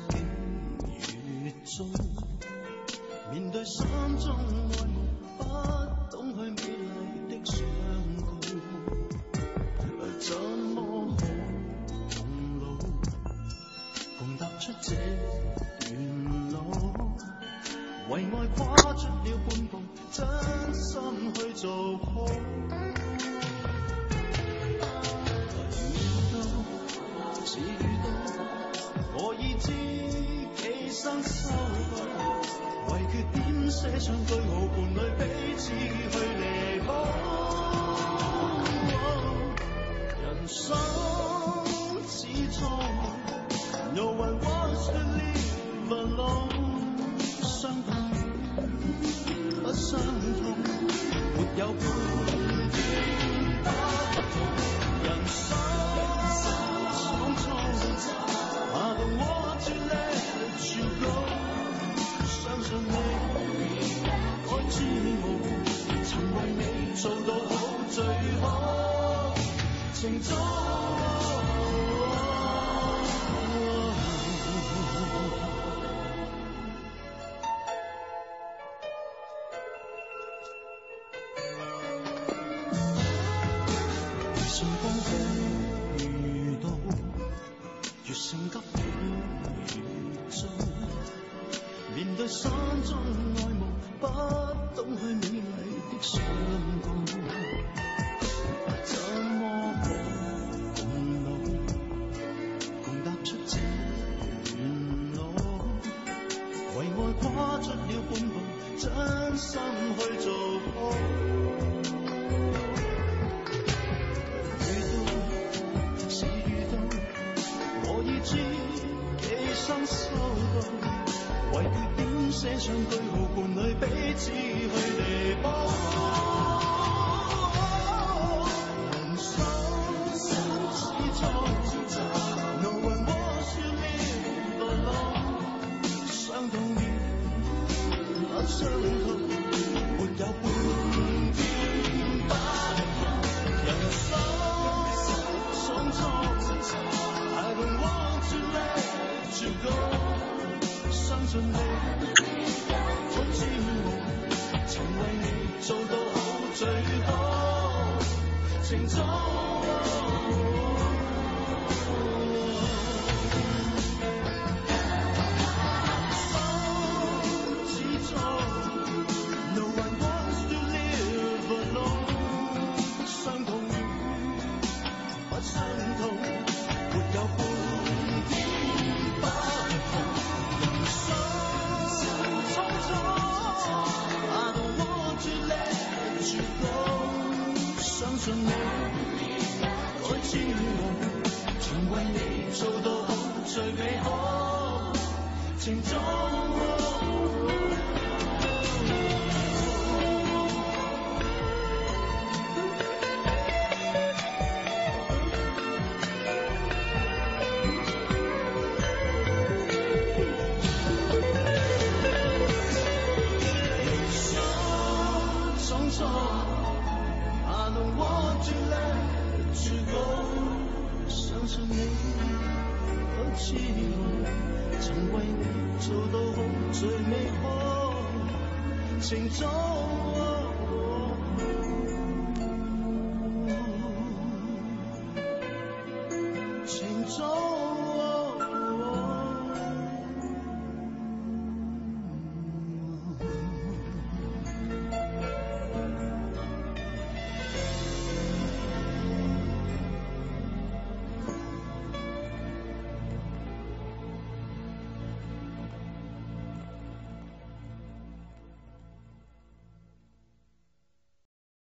竟月中，面對山中愛慕，不懂去美麗的相告，怎麼可共老，共踏出這段路，為愛跨出了半步，真心去做好。是遇到我已知其身修到，為缺點寫上句號，伴侶彼此去彌補。人生始終 No one wants to live alone， 相同不相同，沒有半點不同。人生I don't want to let you go， 相信你愛之無，曾為你做到好最好，情中順風風遇到，越性急越糟，面對山中愛慕，不懂去美麗的相告，怎麼可共老，共踏出這段路，為愛跨出了半步，真心去做好。收到，為缺點寫上句號，伴侶彼此去彌補。人生始終 No one wants to live alone， 相同與不相同，沒有半點不同。人生匆匆 I don't want to let you go， 相信你愛之無，曾為你做到好最好，情中始終 No one wants to live alone， 相同與不相同，沒有半相信你愛之無，曾為你做到好最美好，情中相信你愛之無，曾為你做到好最美好，情中情中